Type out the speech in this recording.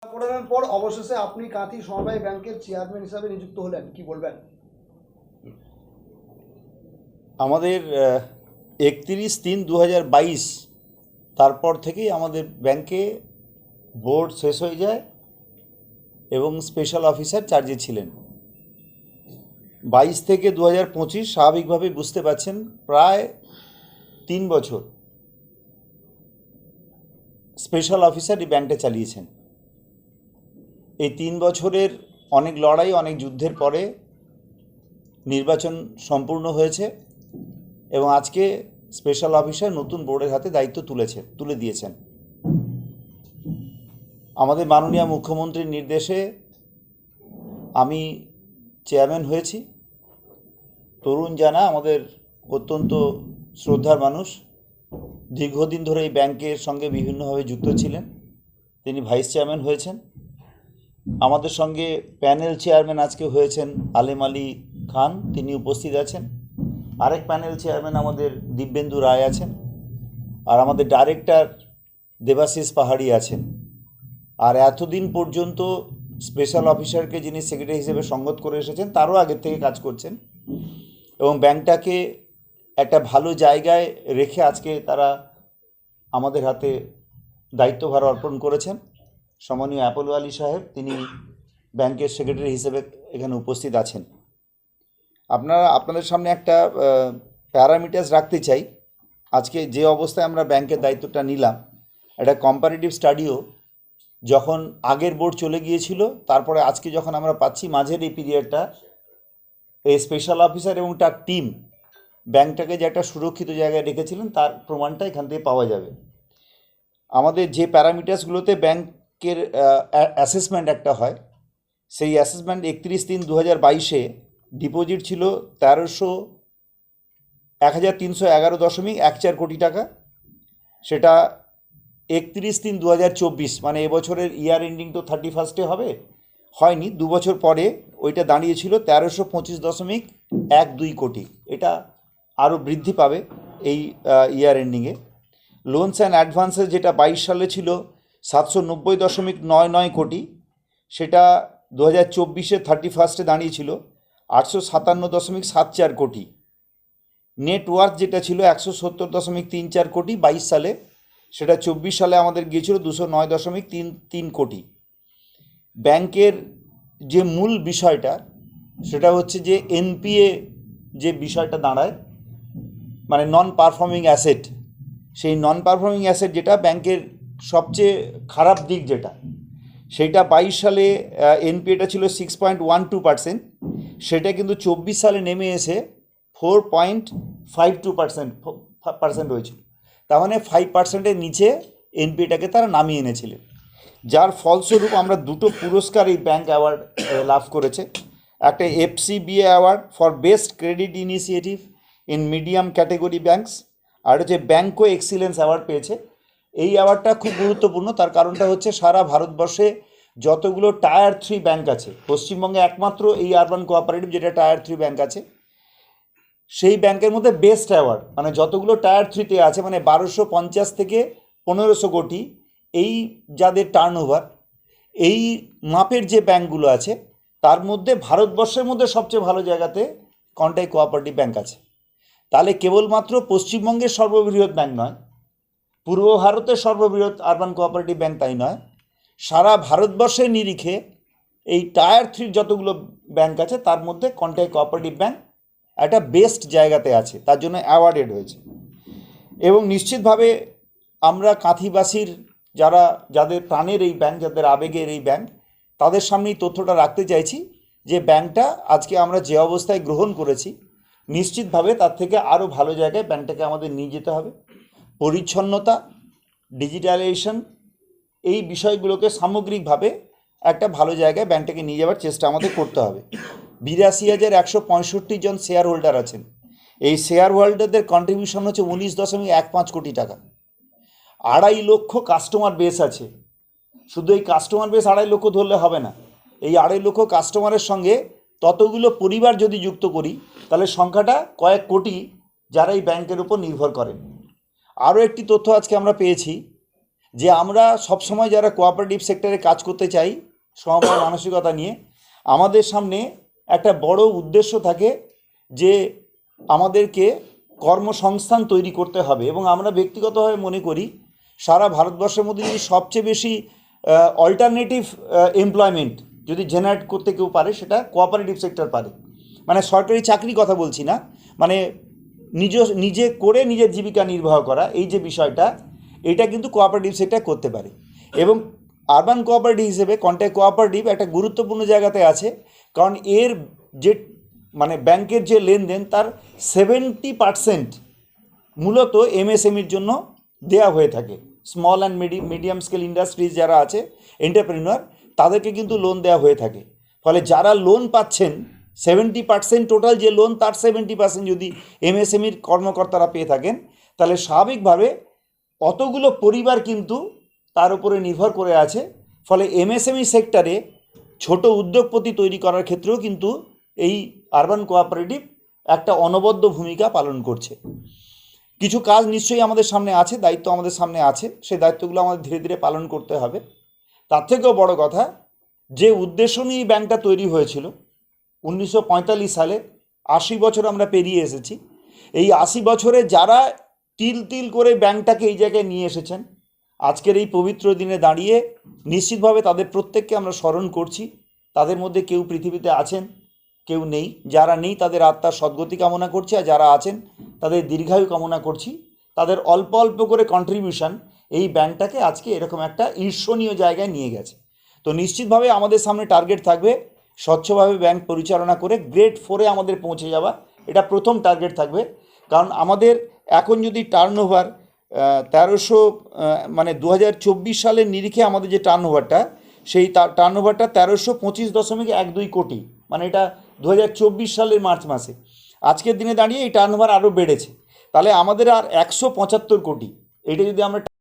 করার পর অবশেষে আপনি কাঁথি সমবায় ব্যাংকের চেয়ারম্যান হিসাবে নিযুক্ত হলেন, কি বলবেন? আমাদের 31/3/2022 তারপর থেকেই আমাদের ব্যাংকে বোর্ড শেষ হয়ে যায় এবং স্পেশাল অফিসার চার্জে ছিলেন। 22 থেকে 2025 স্বাভাবিকভাবেই বুঝতে পারছেন প্রায় 3 বছর স্পেশাল অফিসার এই ব্যাংকটা চালিয়েছেন। এই 3 বছরের অনেক লড়াই, অনেক যুদ্ধের পরে নির্বাচন সম্পূর্ণ হয়েছে এবং আজকে স্পেশাল অফিসার নতুন বোর্ডের হাতে দায়িত্ব তুলে দিয়েছেন। আমাদের মাননীয় মুখ্যমন্ত্রীর নির্দেশে আমি চেয়ারম্যান হয়েছি। তরুণ জানা আমাদের অত্যন্ত শ্রদ্ধার মানুষ, দীর্ঘদিন ধরে এই ব্যাংকের সঙ্গে বিভিন্নভাবে যুক্ত ছিলেন, তিনি ভাইস চেয়ারম্যান হয়েছেন। আমাদের সঙ্গে প্যানেল চেয়ারম্যান আজকে হয়েছেন আলেম আলী খান, তিনি উপস্থিত আছেন। আরেক প্যানেল চেয়ারম্যান আমাদের দিব্যেন্দু রায় আছেন, আর আমাদের ডাইরেক্টর দেবাশিস পাহাড়ি আছেন। আর এতদিন পর্যন্ত স্পেশাল অফিসারকে যিনি সেক্রেটারি হিসেবে সঙ্গত করে এসেছেন, তারও আগের থেকে কাজ করছেন এবং ব্যাংকটাকে একটা ভালো জায়গায় রেখে আজকে তারা আমাদের হাতে দায়িত্বভার অর্পণ করেছেন। সম্মানীয় অ্যাপোলো আলী সাহেব, তিনি ব্যাংকের সেক্রেটারি হিসেবে এখানে উপস্থিত আছেন। আপনাদের সামনে একটা প্যারামিটার্স রাখতে চাই। আজকে যে অবস্থায় আমরা ব্যাংকের দায়িত্বটা নিলাম, একটা কম্পারেটিভ স্টাডিও যখন আগের বোর্ড চলে গিয়েছিল, তারপরে আজকে যখন আমরা পাচ্ছি মাঝের এই পিরিয়ডটা, এই স্পেশাল অফিসার এবং তার টিম ব্যাংকটাকে যে একটা সুরক্ষিত জায়গায় রেখেছিলেন, তার প্রমাণটা এখান থেকে পাওয়া যাবে। আমাদের যে প্যারামিটার্সগুলোতে ব্যাংকের অ্যাসেসমেন্ট একটা হয়, সেই অ্যাসেসমেন্ট 31/3/2022 ডিপোজিট ছিল 1,311.14 কোটি টাকা। সেটা 31/3/2024 মানে এবছরের ইয়ার এন্ডিং তো 31 হবে, হয়নি, 2 বছর পরে ওইটা দাঁড়িয়েছিল 1,325.12 কোটি। এটা আরও বৃদ্ধি পাবে এই ইয়ার এন্ডিংয়ে। লোনস অ্যান্ড অ্যাডভান্সেস যেটা 22 সালে ছিল 790.99 কোটি, সেটা 2024-এর 31 দাঁড়িয়েছিল 857.74 কোটি। নেটওয়ার্থ যেটা ছিল 170.34 কোটি 22 সালে, সেটা 24 সালে আমাদের গিয়েছিল 209.33 কোটি। ব্যাংকের যে মূল বিষয়টা সেটা হচ্ছে যে এনপিএ যে বিষয়টা দাঁড়ায়, মানে নন পারফর্মিং অ্যাসেট, সেই নন পারফর্মিং অ্যাসেট যেটা ব্যাংকের সবচেয়ে খারাপ দিক যেটা, সেইটা 22 সালে এনপিএটা ছিল 6.12%, সেটা কিন্তু 24 সালে নেমে এসে 4.52% হয়েছিল। তার মানে 5%-এর নিচে এনপিএটাকে তারা নামিয়ে এনেছিলেন, যার ফলস্বরূপ আমরা দুটো পুরস্কার এই ব্যাংক অ্যাওয়ার্ড লাভ করেছে। একটা FCBA award for best credit initiative in medium category banks, আর হচ্ছে ব্যাংকো এক্সিলেন্স অ্যাওয়ার্ড পেয়েছে। এই অ্যাওয়ার্ডটা খুব গুরুত্বপূর্ণ, তার কারণটা হচ্ছে সারা ভারতবর্ষে যতগুলো টায়ার 3 ব্যাংক আছে, পশ্চিমবঙ্গে একমাত্র এই আরবান কোঅপারেটিভ যেটা টায়ার 3 ব্যাংক আছে, সেই ব্যাংকের মধ্যে বেস্ট অ্যাওয়ার্ড, মানে যতগুলো টায়ার 3-তে আছে, মানে 1250 থেকে 1500 কোটি এই যাদের টার্নওভার, এই মাপের যে ব্যাংকগুলো আছে, তার মধ্যে ভারতবর্ষের মধ্যে সবচেয়ে ভালো জায়গাতে কন্টাই কোঅপারেটিভ ব্যাংক আছে। তাহলে কেবলমাত্র পশ্চিমবঙ্গের সর্ববৃহৎ ব্যাংক নয়, পূর্ব ভারতের সর্ববৃহৎ আরবান কোঅপারেটিভ ব্যাংক তাই নয়, সারা ভারতবর্ষের নিরিখে এই টায়ার 3 যতগুলো ব্যাংক আছে তার মধ্যে কন্টাই কোঅপারেটিভ ব্যাংক একটা বেস্ট জায়গাতে আছে, তার জন্য অ্যাওয়ার্ডেড হয়েছে। এবং নিশ্চিতভাবে আমরা কাঁথিবাসীর যাদের প্রাণের এই ব্যাংক, যাদের আবেগের এই ব্যাংক, তাদের সামনেই তথ্যটা রাখতে চাইছি যে ব্যাংকটা আজকে আমরা যে অবস্থায় গ্রহণ করেছি, নিশ্চিতভাবে তার থেকে আরও ভালো জায়গায় ব্যাংকটাকে আমাদের নিয়ে যেতে হবে। পরিচ্ছন্নতা, ডিজিটালাইজেশন, এই বিষয়গুলোকে সামগ্রিকভাবে একটা ভালো জায়গায় ব্যাংকটাকে নিয়ে যাওয়ার চেষ্টা আমাদের করতে হবে। 82,165 জন শেয়ার হোল্ডার আছেন। এই শেয়ার হোল্ডারদের কন্ট্রিবিউশন হচ্ছে 19.15 কোটি টাকা। 2.5 লক্ষ কাস্টমার বেস আছে। শুধু এই কাস্টমার বেস 2.5 লক্ষ ধরলে হবে না, এই 2.5 লক্ষ কাস্টমারের সঙ্গে ততগুলো পরিবার যদি যুক্ত করি, তাহলে সংখ্যাটা কয়েক কোটি, যারা এই ব্যাংকের উপর নির্ভর করেন। আরও একটি তথ্য আজকে আমরা পেয়েছি যে আমরা সবসময় যারা কোঅপারেটিভ সেক্টরে কাজ করতে চাই সমবায় মানসিকতা নিয়ে, আমাদের সামনে একটা বড় উদ্দেশ্য থাকে যে আমাদেরকে কর্মসংস্থান তৈরি করতে হবে। এবং আমরা ব্যক্তিগতভাবে মনে করি সারা ভারতবর্ষের মধ্যে যদি সবচেয়ে বেশি অল্টারনেটিভ এমপ্লয়মেন্ট যদি জেনারেট করতে কেউ পারে সেটা কোঅপারেটিভ সেক্টর পারে। মানে সরকারি চাকরি কথা বলছি না, মানে নিজে করে নিজের জীবিকা নির্বাহ করা, এই যে বিষয়টা, এটা কিন্তু কোঅপারেটিভ সেক্টর করতে পারে। এবং আরবান কোঅপারেটিভ হিসেবে কন্ট্যাক্ট কোঅপারেটিভ একটা গুরুত্বপূর্ণ জায়গাতে আছে, কারণ এর যে মানে ব্যাংকের যে লেনদেন তার 70% মূলত এমএসএমইর জন্য দেয়া হয়ে থাকে। Small and medium scale industries যারা আছে, এন্টারপ্রেনিউর, তাদেরকে কিন্তু লোন দেওয়া হয়ে থাকে। ফলে যারা লোন পাচ্ছেন 70% টোটাল যে লোন তার 70% যদি এমএসএমইর কর্মকর্তারা পেয়ে থাকেন, তাহলে স্বাভাবিকভাবে অতগুলো পরিবার কিন্তু তার উপরে নির্ভর করে আছে। ফলে এমএসএমই সেক্টরে ছোট উদ্যোগপতি তৈরি করার ক্ষেত্রেও কিন্তু এই আরবান কোঅপারেটিভ একটা অনবদ্য ভূমিকা পালন করছে। কিছু কাজ নিশ্চয়ই আমাদের সামনে আছে, দায়িত্ব আমাদের সামনে আছে, সেই দায়িত্বগুলো আমাদের ধীরে ধীরে পালন করতে হবে। তার থেকেও বড় কথা, যে উদ্দেশ্য নিয়ে এই ব্যাংকটা তৈরি হয়েছিল 1945 সালে, 80 বছর আমরা পেরিয়ে এসেছি। এই 80 বছরে যারা তিল তিল করে ব্যাংকটাকে এই জায়গায় নিয়ে এসেছেন, আজকের এই পবিত্র দিনে দাঁড়িয়ে নিশ্চিতভাবে তাদের প্রত্যেককে আমরা স্মরণ করছি। তাদের মধ্যে কেউ পৃথিবীতে আছেন, কেউ নেই। যারা নেই তাদের আত্মার সদ্গতি কামনা করছি, আর যারা আছেন তাদের দীর্ঘায়ু কামনা করছি। তাদের অল্প অল্প করে কন্ট্রিবিউশন এই ব্যাংকটাকে আজকে এরকম একটা ঈর্ষণীয় জায়গায় নিয়ে গেছে। তো নিশ্চিতভাবে আমাদের সামনে টার্গেট থাকবে স্বচ্ছভাবে ব্যাংক পরিচালনা করে গ্রেড 4-এ আমাদের পৌঁছে যাওয়া। এটা প্রথম টার্গেট থাকবে। কারণ আমাদের এখন যদি টার্নওভার 1300 মানে 2024 সালের নিরিখে আমাদের যে টার্নওভারটা, সেই টার্নওভারটা 1325.12 কোটি, মানে এটা 2024 সালের মার্চ মাসে। আজকের দিনে দাঁড়িয়ে এই টার্নওভার আরও বেড়েছে। তাহলে আমাদের আর 175 কোটি, এটা যদি আমরা